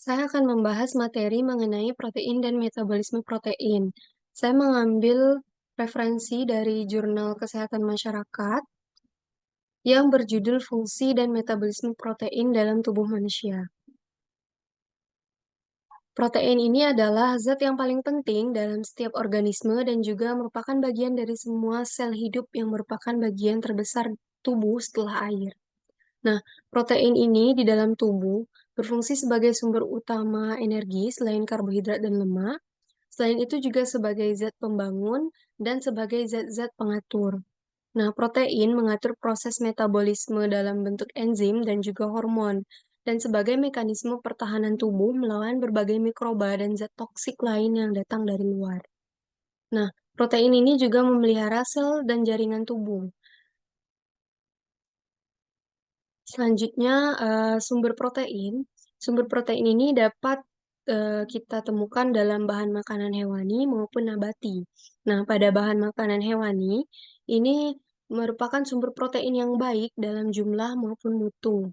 Saya akan membahas materi mengenai protein dan metabolisme protein. Saya mengambil referensi dari Jurnal Kesehatan Masyarakat yang berjudul Fungsi dan Metabolisme Protein dalam Tubuh Manusia. Protein ini adalah zat yang paling penting dalam setiap organisme dan juga merupakan bagian dari semua sel hidup yang merupakan bagian terbesar tubuh setelah air. Nah, protein ini di dalam tubuh berfungsi sebagai sumber utama energi selain karbohidrat dan lemak. Selain itu juga sebagai zat pembangun dan sebagai zat-zat pengatur. Nah, protein mengatur proses metabolisme dalam bentuk enzim dan juga hormon, dan sebagai mekanisme pertahanan tubuh melawan berbagai mikroba dan zat toksik lain yang datang dari luar. Nah, protein ini juga memelihara sel dan jaringan tubuh. Selanjutnya, sumber protein. Sumber protein ini dapat, kita temukan dalam bahan makanan hewani maupun nabati. Nah, pada bahan makanan hewani, ini merupakan sumber protein yang baik dalam jumlah maupun mutu,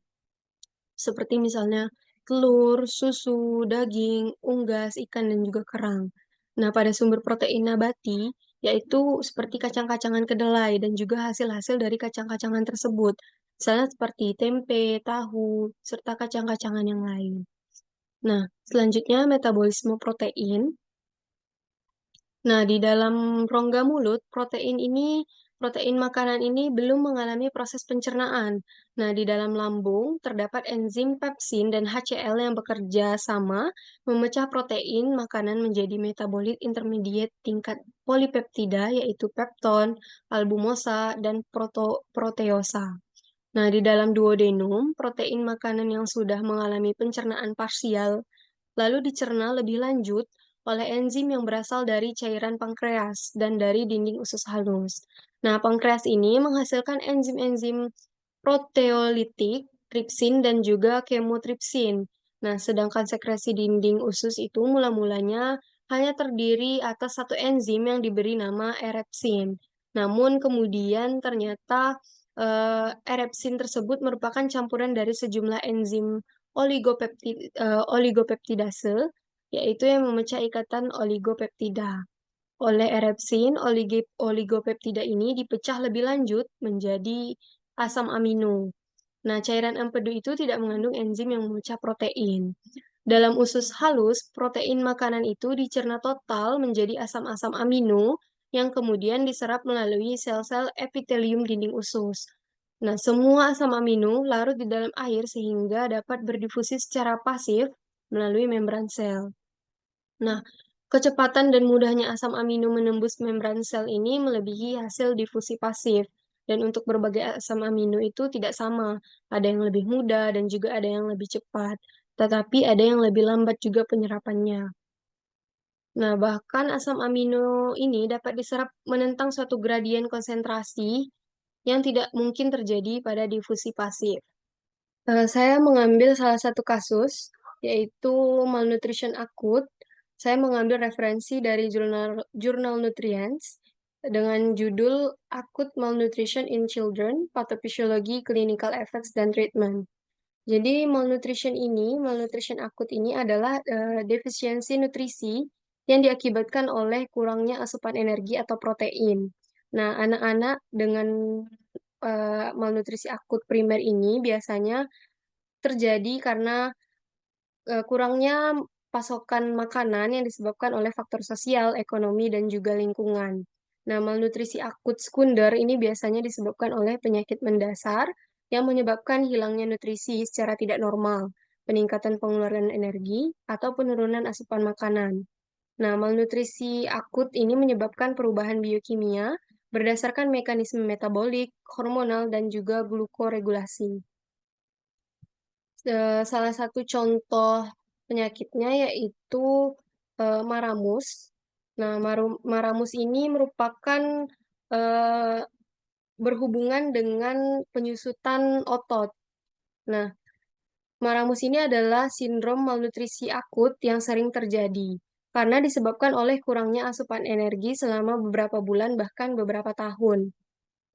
seperti misalnya telur, susu, daging, unggas, ikan, dan juga kerang. Nah, pada sumber protein nabati, yaitu seperti kacang-kacangan kedelai dan juga hasil-hasil dari kacang-kacangan tersebut, misalnya seperti tempe, tahu, serta kacang-kacangan yang lain. Nah, selanjutnya metabolisme protein. Nah, di dalam rongga mulut, protein makanan ini belum mengalami proses pencernaan. Nah, di dalam lambung terdapat enzim pepsin dan HCl yang bekerja sama memecah protein makanan menjadi metabolit intermediate tingkat polipeptida, yaitu pepton, albumosa, dan proteosa. Nah, di dalam duodenum, protein makanan yang sudah mengalami pencernaan parsial lalu dicerna lebih lanjut oleh enzim yang berasal dari cairan pankreas dan dari dinding usus halus. Nah, pankreas ini menghasilkan enzim-enzim proteolitik, tripsin, dan juga kemotripsin. Nah, sedangkan sekresi dinding usus itu mula-mulanya hanya terdiri atas satu enzim yang diberi nama erepsin. Namun kemudian ternyata erepsin tersebut merupakan campuran dari sejumlah enzim oligopeptidase, yaitu yang memecah ikatan oligopeptida. Oleh erepsin, oligopeptida ini dipecah lebih lanjut menjadi asam amino. Nah, cairan empedu itu tidak mengandung enzim yang memecah protein. Dalam usus halus, protein makanan itu dicerna total menjadi asam-asam amino yang kemudian diserap melalui sel-sel epitelium dinding usus. Nah, semua asam amino larut di dalam air sehingga dapat berdifusi secara pasif melalui membran sel. Nah, kecepatan dan mudahnya asam amino menembus membran sel ini melebihi hasil difusi pasif. Dan untuk berbagai asam amino itu tidak sama. Ada yang lebih mudah dan juga ada yang lebih cepat. Tetapi ada yang lebih lambat juga penyerapannya. Nah, bahkan asam amino ini dapat diserap menentang suatu gradien konsentrasi yang tidak mungkin terjadi pada difusi pasif. Saya mengambil salah satu kasus, yaitu malnutrition akut. Saya mengambil referensi dari jurnal Nutrients dengan judul Acute Malnutrition in Children, Pathophysiology, Clinical Effects, dan Treatment. Jadi malnutrition akut ini adalah defisiensi nutrisi yang diakibatkan oleh kurangnya asupan energi atau protein. Nah, anak-anak dengan malnutrisi akut primer ini biasanya terjadi karena kurangnya pasokan makanan yang disebabkan oleh faktor sosial, ekonomi, dan juga lingkungan. Nah, malnutrisi akut sekunder ini biasanya disebabkan oleh penyakit mendasar yang menyebabkan hilangnya nutrisi secara tidak normal, peningkatan pengeluaran energi, atau penurunan asupan makanan. Nah, malnutrisi akut ini menyebabkan perubahan biokimia berdasarkan mekanisme metabolik, hormonal, dan juga glukoregulasi. Salah satu contoh penyakitnya yaitu maramus. Nah, maramus ini merupakan eh, berhubungan dengan penyusutan otot. Nah, maramus ini adalah sindrom malnutrisi akut yang sering terjadi karena disebabkan oleh kurangnya asupan energi selama beberapa bulan bahkan beberapa tahun.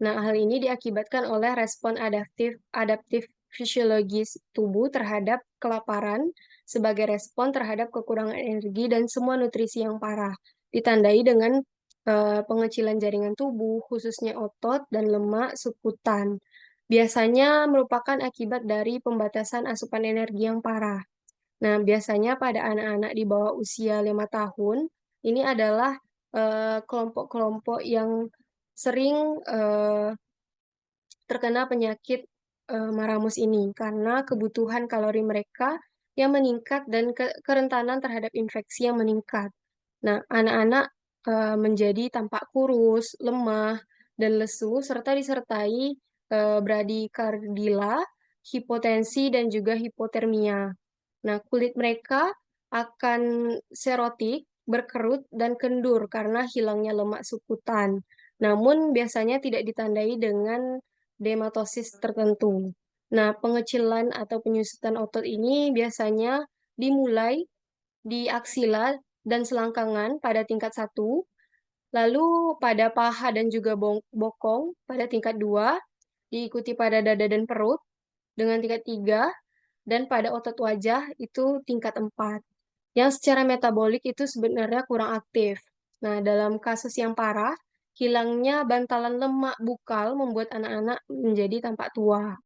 Nah, hal ini diakibatkan oleh respon adaptif adaptif fisiologis tubuh terhadap kelaparan sebagai respon terhadap kekurangan energi dan semua nutrisi yang parah, ditandai dengan, pengecilan jaringan tubuh, khususnya otot dan lemak subkutan. Biasanya merupakan akibat dari pembatasan asupan energi yang parah. Nah, biasanya pada anak-anak di bawah usia 5 tahun, ini adalah, kelompok-kelompok yang sering, terkena penyakit, Maramus ini, karena kebutuhan kalori mereka yang meningkat dan kerentanan terhadap infeksi yang meningkat. Nah, anak-anak, menjadi tampak kurus, lemah, dan lesu, serta disertai, bradikardila, hipotensi, dan juga hipotermia. Nah, kulit mereka akan serotik, berkerut, dan kendur karena hilangnya lemak subkutan. Namun biasanya tidak ditandai dengan dermatosis tertentu. Nah, pengecilan atau penyusutan otot ini biasanya dimulai di aksila dan selangkangan pada tingkat 1, lalu pada paha dan juga bokong pada tingkat 2, diikuti pada dada dan perut dengan tingkat 3, dan pada otot wajah itu tingkat 4, yang secara metabolik itu sebenarnya kurang aktif. Nah, dalam kasus yang parah, hilangnya bantalan lemak bukal membuat anak-anak menjadi tampak tua.